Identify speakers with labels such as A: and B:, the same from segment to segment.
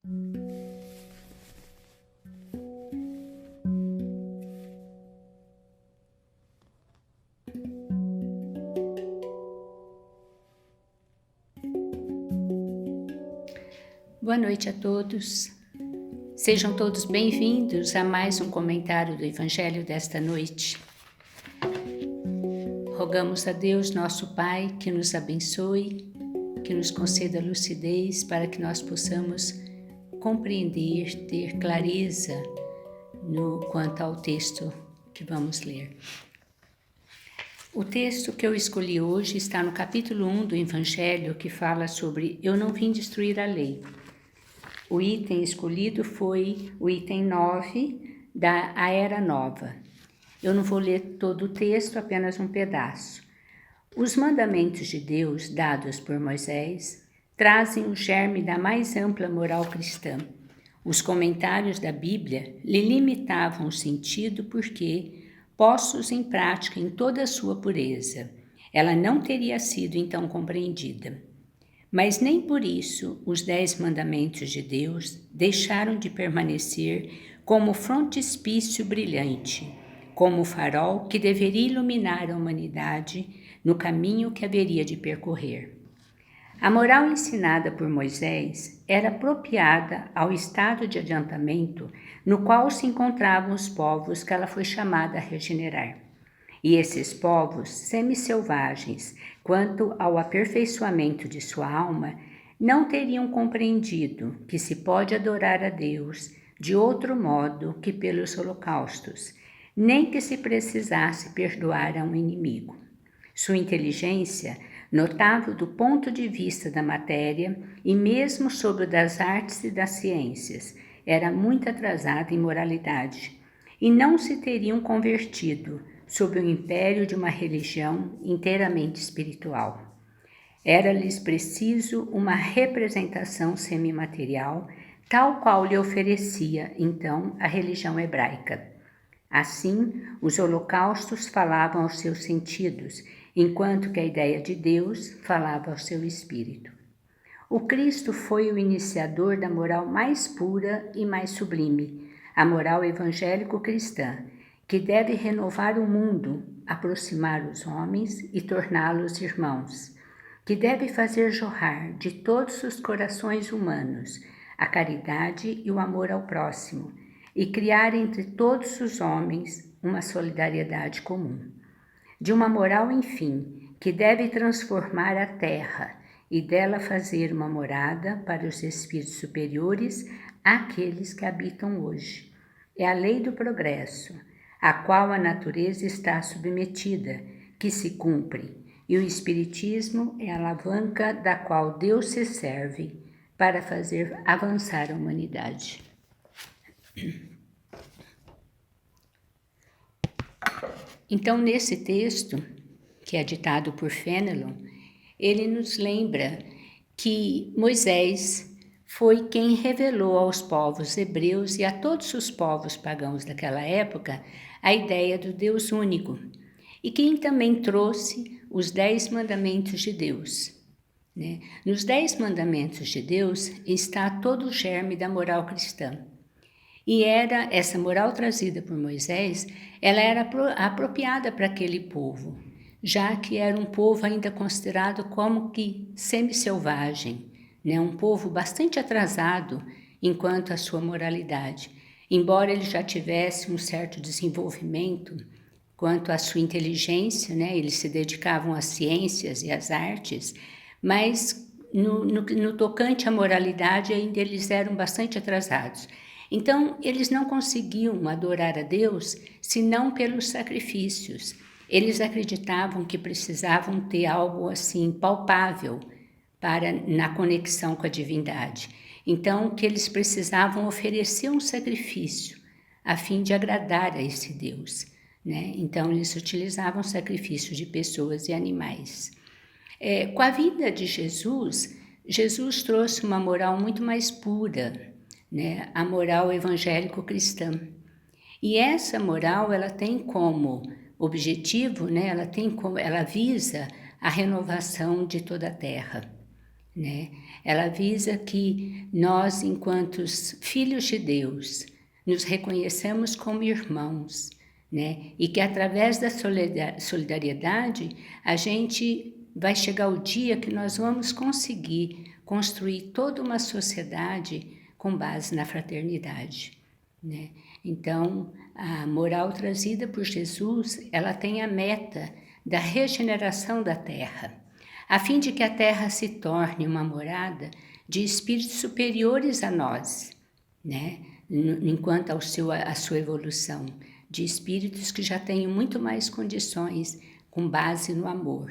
A: Boa noite a todos. Sejam todos bem-vindos a mais um comentário do Evangelho desta noite. Rogamos a Deus, nosso Pai, que nos abençoe, que nos conceda lucidez para que nós possamos compreender, ter clareza quanto ao texto que vamos ler. O texto que eu escolhi hoje está no capítulo 1 do Evangelho, que fala sobre "Eu não vim destruir a lei". O item escolhido foi o item 9 da Era Nova. Eu não vou ler todo o texto, apenas um pedaço. Os mandamentos de Deus, dados por Moisés, trazem o germe da mais ampla moral cristã. Os comentários da Bíblia lhe limitavam o sentido porque, postos em prática em toda a sua pureza, ela não teria sido então compreendida. Mas nem por isso os 10 mandamentos de Deus deixaram de permanecer como frontispício brilhante, como o farol que deveria iluminar a humanidade no caminho que haveria de percorrer. A moral ensinada por Moisés era apropriada ao estado de adiantamento no qual se encontravam os povos que ela foi chamada a regenerar. E esses povos semi-selvagens, quanto ao aperfeiçoamento de sua alma, não teriam compreendido que se pode adorar a Deus de outro modo que pelos holocaustos, nem que se precisasse perdoar a um inimigo. Sua inteligência, notável do ponto de vista da matéria e mesmo sobre o das artes e das ciências, era muito atrasada em moralidade, e não se teriam convertido sob o império de uma religião inteiramente espiritual. Era-lhes preciso uma representação semimaterial, tal qual lhe oferecia, então, a religião hebraica. Assim, os holocaustos falavam aos seus sentidos, enquanto que a ideia de Deus falava ao seu espírito. O Cristo foi o iniciador da moral mais pura e mais sublime, a moral evangélico-cristã, que deve renovar o mundo, aproximar os homens e torná-los irmãos, que deve fazer jorrar de todos os corações humanos a caridade e o amor ao próximo, e criar entre todos os homens uma solidariedade comum. De uma moral, enfim, que deve transformar a terra e dela fazer uma morada para os espíritos superiores àqueles que habitam hoje. É a lei do progresso, a qual a natureza está submetida, que se cumpre, e o Espiritismo é a alavanca da qual Deus se serve para fazer avançar a humanidade. Então, nesse texto, que é ditado por Fénelon, ele nos lembra que Moisés foi quem revelou aos povos hebreus e a todos os povos pagãos daquela época a ideia do Deus único, e quem também trouxe os 10 mandamentos de Deus. Nos 10 mandamentos de Deus está todo o germe da moral cristã. E essa moral trazida por Moisés, ela era apropriada para aquele povo, já que era um povo ainda considerado como que semi-selvagem, um povo bastante atrasado enquanto à sua moralidade, embora ele já tivesse um certo desenvolvimento quanto à sua inteligência, eles se dedicavam às ciências e às artes, mas no tocante à moralidade ainda eles eram bastante atrasados. Então, eles não conseguiam adorar a Deus senão pelos sacrifícios. Eles acreditavam que precisavam ter algo assim palpável na conexão com a divindade. Então, que eles precisavam oferecer um sacrifício a fim de agradar a esse Deus. Então, eles utilizavam sacrifício de pessoas e animais. Com a vinda de Jesus, Jesus trouxe uma moral muito mais pura, a moral evangélico-cristã. E essa moral, ela tem como objetivo, ela visa a renovação de toda a terra. né? Ela avisa que nós, enquanto filhos de Deus, nos reconhecemos como irmãos, né? E que através da solidariedade a gente vai chegar o dia que nós vamos conseguir construir toda uma sociedade com base na fraternidade, né? Então, a moral trazida por Jesus, ela tem a meta da regeneração da terra, a fim de que a terra se torne uma morada de espíritos superiores a nós, né? Enquanto a sua evolução, de espíritos que já têm muito mais condições com base no amor,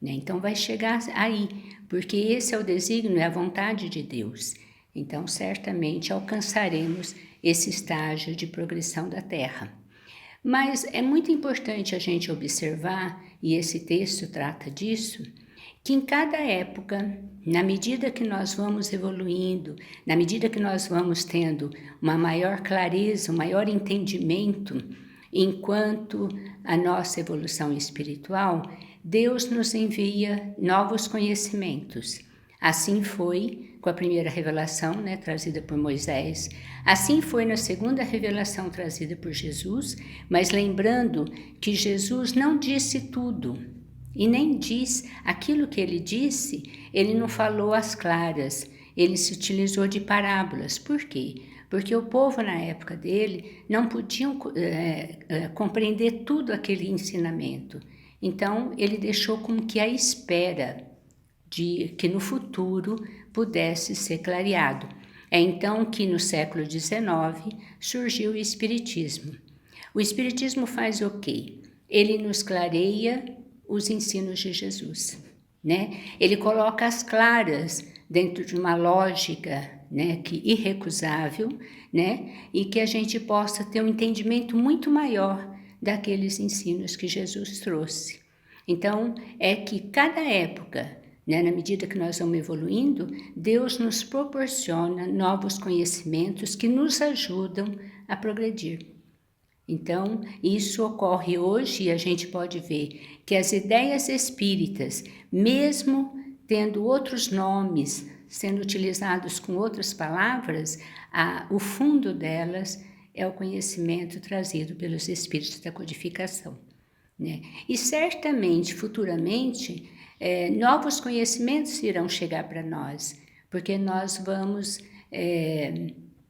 A: né? Então vai chegar aí, porque esse é o desígnio, é a vontade de Deus. Então certamente alcançaremos esse estágio de progressão da Terra. Mas é muito importante a gente observar, e esse texto trata disso, que em cada época, na medida que nós vamos evoluindo, na medida que nós vamos tendo uma maior clareza, um maior entendimento, enquanto a nossa evolução espiritual, Deus nos envia novos conhecimentos. Assim foi com a primeira revelação, né, trazida por Moisés. Assim foi na segunda revelação trazida por Jesus, mas lembrando que Jesus não disse tudo. E nem diz aquilo que ele disse, ele não falou às claras, ele se utilizou de parábolas. Por quê? Porque o povo na época dele não podiam compreender tudo aquele ensinamento. Então ele deixou como que a espera de que no futuro pudesse ser clareado. É então que no século XIX surgiu o Espiritismo. O Espiritismo faz o quê? Ele nos clareia os ensinos de Jesus, né? Ele coloca as claras dentro de uma lógica, né, que irrecusável, né, e que a gente possa ter um entendimento muito maior daqueles ensinos que Jesus trouxe. Então, é que cada época, né, na medida que nós vamos evoluindo, Deus nos proporciona novos conhecimentos que nos ajudam a progredir. Então, isso ocorre hoje e a gente pode ver que as ideias espíritas, mesmo tendo outros nomes, sendo utilizados com outras palavras, o fundo delas é o conhecimento trazido pelos espíritos da codificação, né? E certamente, futuramente, novos conhecimentos irão chegar para nós, porque nós vamos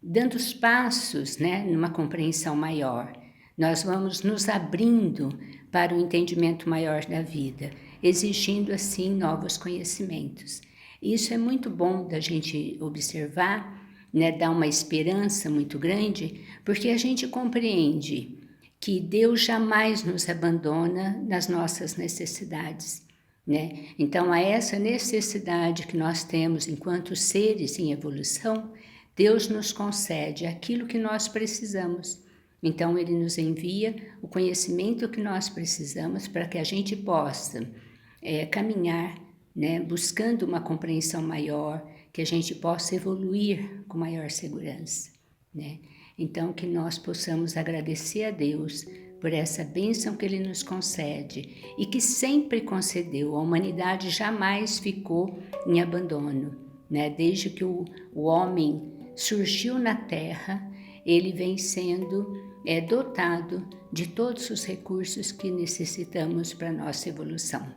A: dando os passos, né, numa compreensão maior. Nós vamos nos abrindo para o entendimento maior da vida, exigindo assim novos conhecimentos. Isso é muito bom da gente observar, né, dá uma esperança muito grande, porque a gente compreende que Deus jamais nos abandona nas nossas necessidades, né? Então, a essa necessidade que nós temos enquanto seres em evolução, Deus nos concede aquilo que nós precisamos. Então, Ele nos envia o conhecimento que nós precisamos para que a gente possa caminhar, né, buscando uma compreensão maior, que a gente possa evoluir com maior segurança, né? Então, que nós possamos agradecer a Deus por essa bênção que Ele nos concede e que sempre concedeu. A humanidade jamais ficou em abandono, né? Desde que o homem surgiu na Terra, ele vem sendo dotado de todos os recursos que necessitamos para a nossa evolução.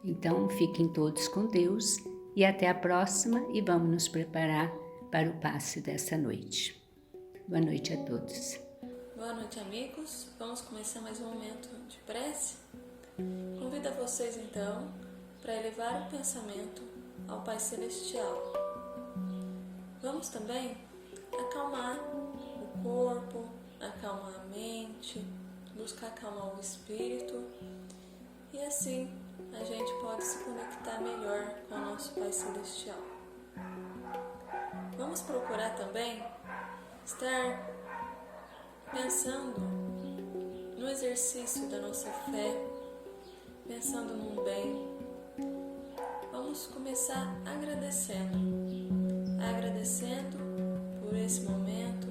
A: Então, fiquem todos com Deus e até a próxima, e vamos nos preparar para o passe dessa noite. Boa noite a todos.
B: Boa noite, amigos. Vamos começar mais um momento de prece. Convido vocês, então, para elevar o pensamento ao Pai Celestial. Vamos também acalmar o corpo, acalmar a mente, buscar acalmar o espírito, e assim a gente pode se conectar melhor com o nosso Pai Celestial. Vamos procurar também estar pensando no exercício da nossa fé, pensando num bem. Vamos começar agradecendo por esse momento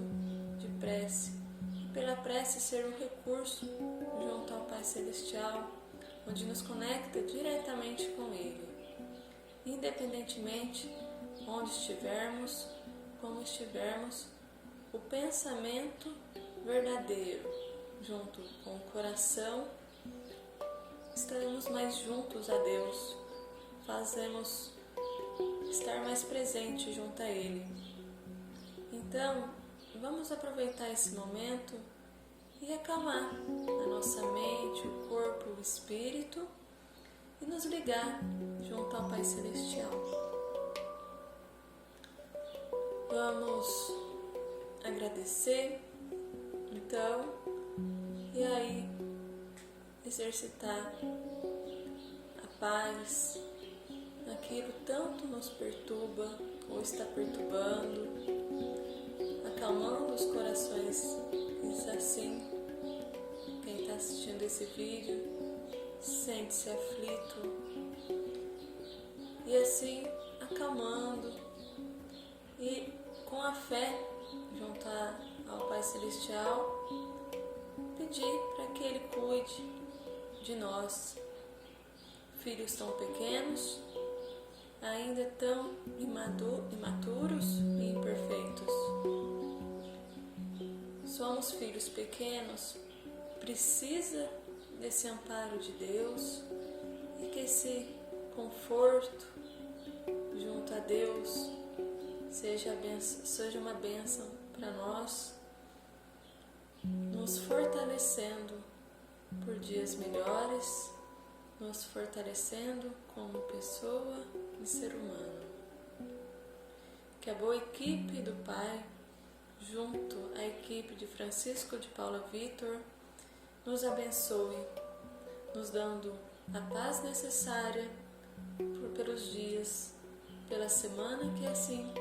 B: de prece, e pela prece ser um recurso junto ao Pai Celestial, onde nos conecta diretamente com Ele. independentemente onde estivermos, como estivermos, o pensamento verdadeiro, junto com o coração, estaremos mais juntos a Deus, fazemos estar mais presente junto a Ele. Então, vamos aproveitar esse momento e acalmar a nossa mente, o corpo, o espírito e nos ligar junto ao Pai Celestial. Vamos agradecer, então, e aí exercitar a paz naquilo tanto nos perturba ou está perturbando, acalmando os corações. Isso assim, quem está assistindo esse vídeo sente-se aflito e assim acalmando e com a fé junto ao Pai Celestial pedir para que Ele cuide de nós, filhos tão pequenos, ainda tão imaturos e imperfeitos. Somos filhos pequenos, precisa desse amparo de Deus e que esse conforto junto a Deus seja uma bênção para nós, nos fortalecendo por dias melhores, nos fortalecendo como pessoa e ser humano. Que a boa equipe do Pai, junto à equipe de Francisco de Paula Vitor, nos abençoe, nos dando a paz necessária pelos dias, pela semana que assim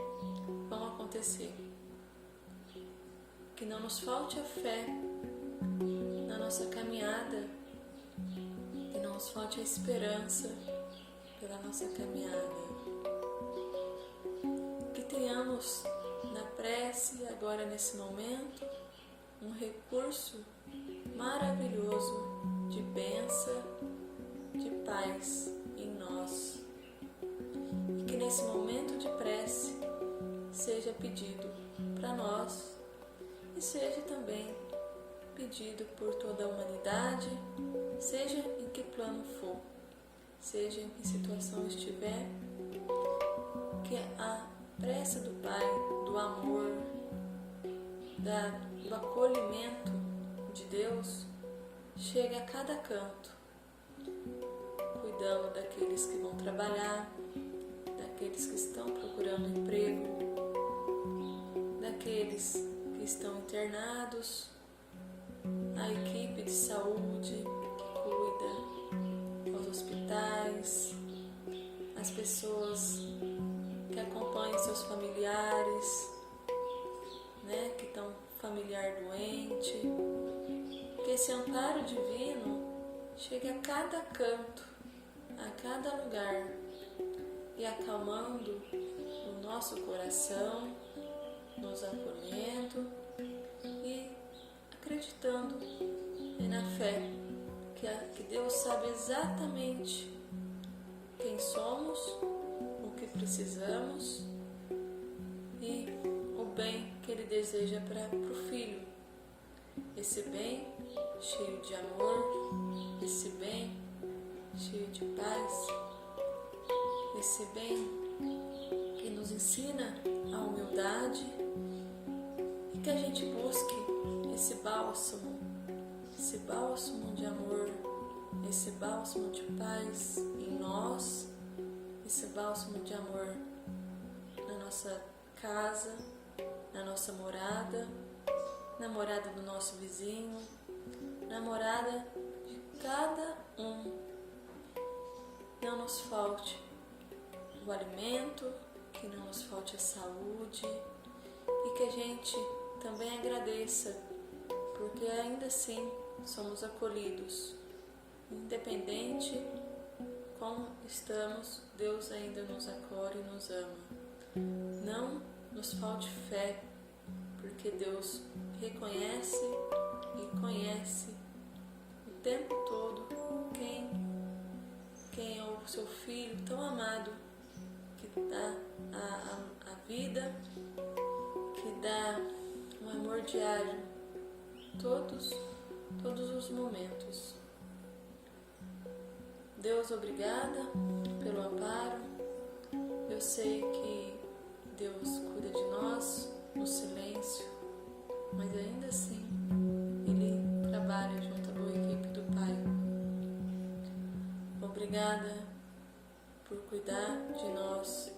B: vão acontecer. Que não nos falte a fé na nossa caminhada, que não nos falte a esperança pela nossa caminhada. Que tenhamos na prece, agora nesse momento, um recurso maravilhoso de bênção, de paz em nós. E que nesse momento de prece seja pedido para nós e seja também pedido por toda a humanidade, seja em que plano for, seja em que situação estiver, que a prece do Pai, do amor, do acolhimento de Deus chegue a cada canto, cuidando daqueles que vão trabalhar, daqueles que estão procurando emprego, daqueles que estão internados, a equipe de saúde que cuida, os hospitais, as pessoas que acompanham seus familiares, que estão familiar doente, que esse amparo divino chegue a cada canto, a cada lugar e acalmando o nosso coração, nos acolhendo e acreditando na fé que Deus sabe exatamente quem somos, o que precisamos e o bem que Ele deseja para o Filho. Esse bem cheio de amor, esse bem cheio de paz, esse bem que nos ensina a humildade e que a gente busque esse bálsamo de amor, esse bálsamo de paz em nós, esse bálsamo de amor na nossa casa, na nossa morada, na morada do nosso vizinho, na morada de cada um. Não nos falte o alimento, que não nos falte a saúde e que a gente também agradeça, porque ainda assim somos acolhidos. Independente como estamos, Deus ainda nos acolhe e nos ama. Não nos falte fé, porque Deus reconhece e conhece o tempo todo quem é o seu Filho tão amado que dá a vida, que dá um amor diário, todos os momentos. Deus, obrigada pelo amparo. Eu sei que Deus cuida de nós no silêncio, mas ainda assim Ele trabalha junto à boa equipe do Pai. Obrigada por cuidar de nós,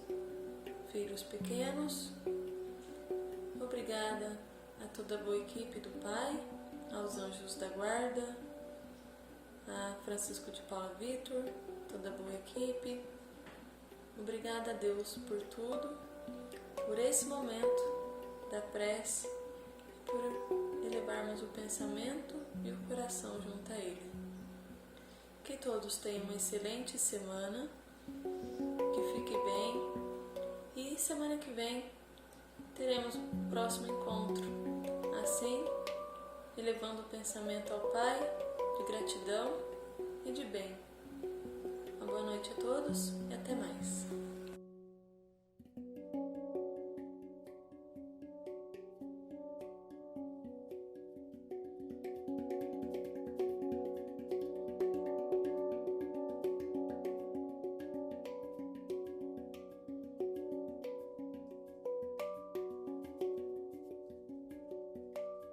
B: filhos pequenos. Obrigada a toda a boa equipe do Pai, aos anjos da guarda, a Francisco de Paula Vitor, toda a boa equipe. Obrigada a Deus por tudo, por esse momento da prece, por elevarmos o pensamento e o coração junto a Ele. Que todos tenham uma excelente semana, que fique bem, e semana que vem teremos o próximo encontro, assim, elevando o pensamento ao Pai, de gratidão e de bem. Uma boa noite a todos e até mais.